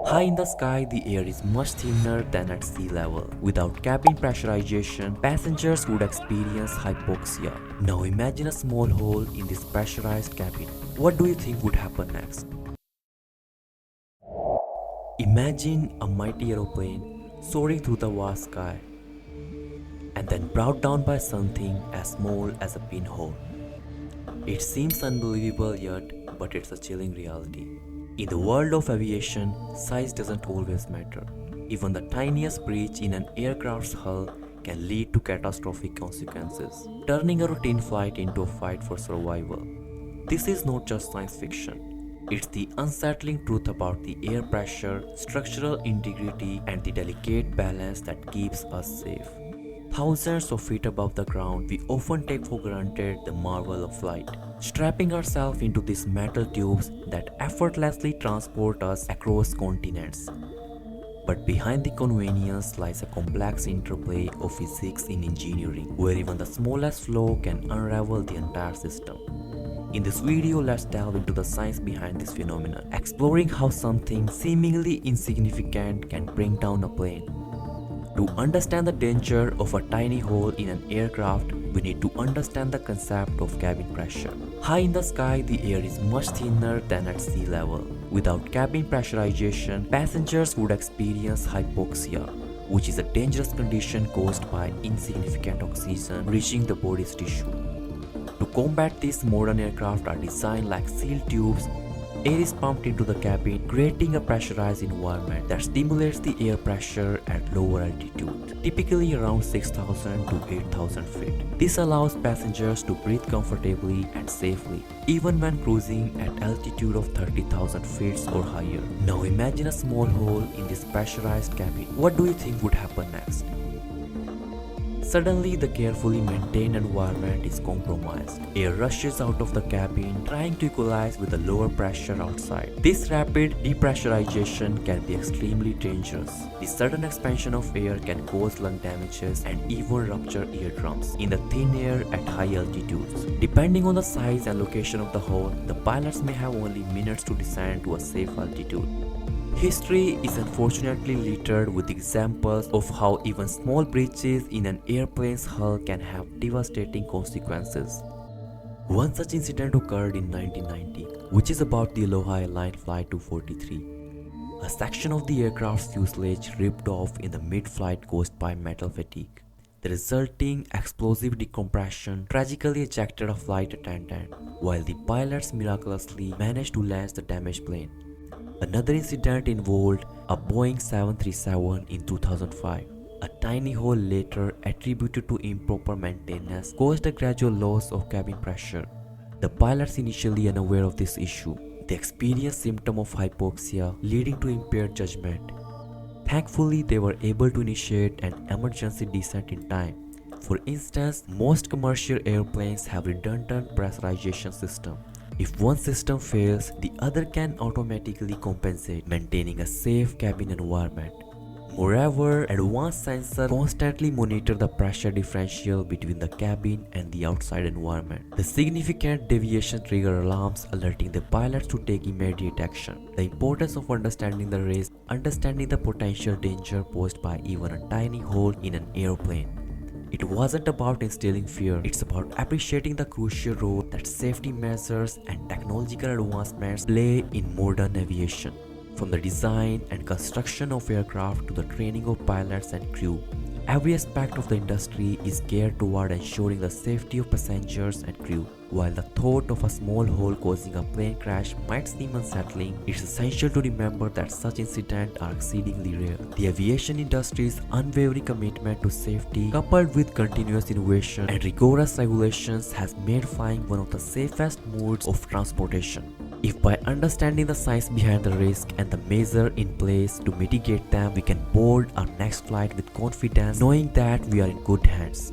High in the sky, the air is much thinner than at sea level. Without cabin pressurization, passengers would experience hypoxia. Now imagine a small hole in this pressurized cabin. What do you think would happen next? Imagine a mighty aeroplane soaring through the vast sky and then brought down by something as small as a pinhole. It seems unbelievable yet, but it's a chilling reality. In the world of aviation, size doesn't always matter. Even the tiniest breach in an aircraft's hull can lead to catastrophic consequences, turning a routine flight into a fight for survival. This is not just science fiction. It's the unsettling truth about the air pressure, structural integrity, and the delicate balance that keeps us safe. Thousands of feet above the ground, we often take for granted the marvel of flight, strapping ourselves into these metal tubes that effortlessly transport us across continents. But behind the convenience lies a complex interplay of physics in engineering, where even the smallest flaw can unravel the entire system. In this video, let's delve into the science behind this phenomenon, exploring how something seemingly insignificant can bring down a plane. To understand the danger of a tiny hole in an aircraft, we need to understand the concept of cabin pressure. High in the sky, the air is much thinner than at sea level. Without cabin pressurization, passengers would experience hypoxia, which is a dangerous condition caused by insignificant oxygen reaching the body's tissue. To combat this, modern aircraft are designed like sealed tubes. Air is pumped into the cabin, creating a pressurized environment that stimulates the air pressure at lower altitude, typically around 6,000 to 8,000 feet. This allows passengers to breathe comfortably and safely, even when cruising at altitude of 30,000 feet or higher. Now imagine a small hole in this pressurized cabin. What do you think would happen next? Suddenly, the carefully maintained environment is compromised. Air rushes out of the cabin, trying to equalize with the lower pressure outside. This rapid depressurization can be extremely dangerous. The sudden expansion of air can cause lung damages and even rupture eardrums in the thin air at high altitudes. Depending on the size and location of the hole, the pilots may have only minutes to descend to a safe altitude. History is unfortunately littered with examples of how even small breaches in an airplane's hull can have devastating consequences. One such incident occurred in 1990, which is about the Aloha Airlines Flight 243. A section of the aircraft's fuselage ripped off in the mid-flight caused by metal fatigue. The resulting explosive decompression tragically ejected a flight attendant, while the pilots miraculously managed to land the damaged plane. Another incident involved a Boeing 737 in 2005. A tiny hole later attributed to improper maintenance caused a gradual loss of cabin pressure. The pilots, initially unaware of this issue, they experienced symptoms of hypoxia leading to impaired judgment. Thankfully, they were able to initiate an emergency descent in time. For instance, most commercial airplanes have redundant pressurization systems. If one system fails, the other can automatically compensate, maintaining a safe cabin environment. Moreover, advanced sensors constantly monitor the pressure differential between the cabin and the outside environment. The significant deviation trigger alarms, alerting the pilots to take immediate action. The importance of understanding the risk, understanding the potential danger posed by even a tiny hole in an airplane. It wasn't about instilling fear, it's about appreciating the crucial role that safety measures and technological advancements play in modern aviation. From the design and construction of aircraft to the training of pilots and crew, every aspect of the industry is geared toward ensuring the safety of passengers and crew. While the thought of a small hole causing a plane crash might seem unsettling, it's essential to remember that such incidents are exceedingly rare. The aviation industry's unwavering commitment to safety, coupled with continuous innovation and rigorous regulations, has made flying one of the safest modes of transportation. If by understanding the science behind the risk and the measures in place to mitigate them, we can board our next flight with confidence, knowing that we are in good hands.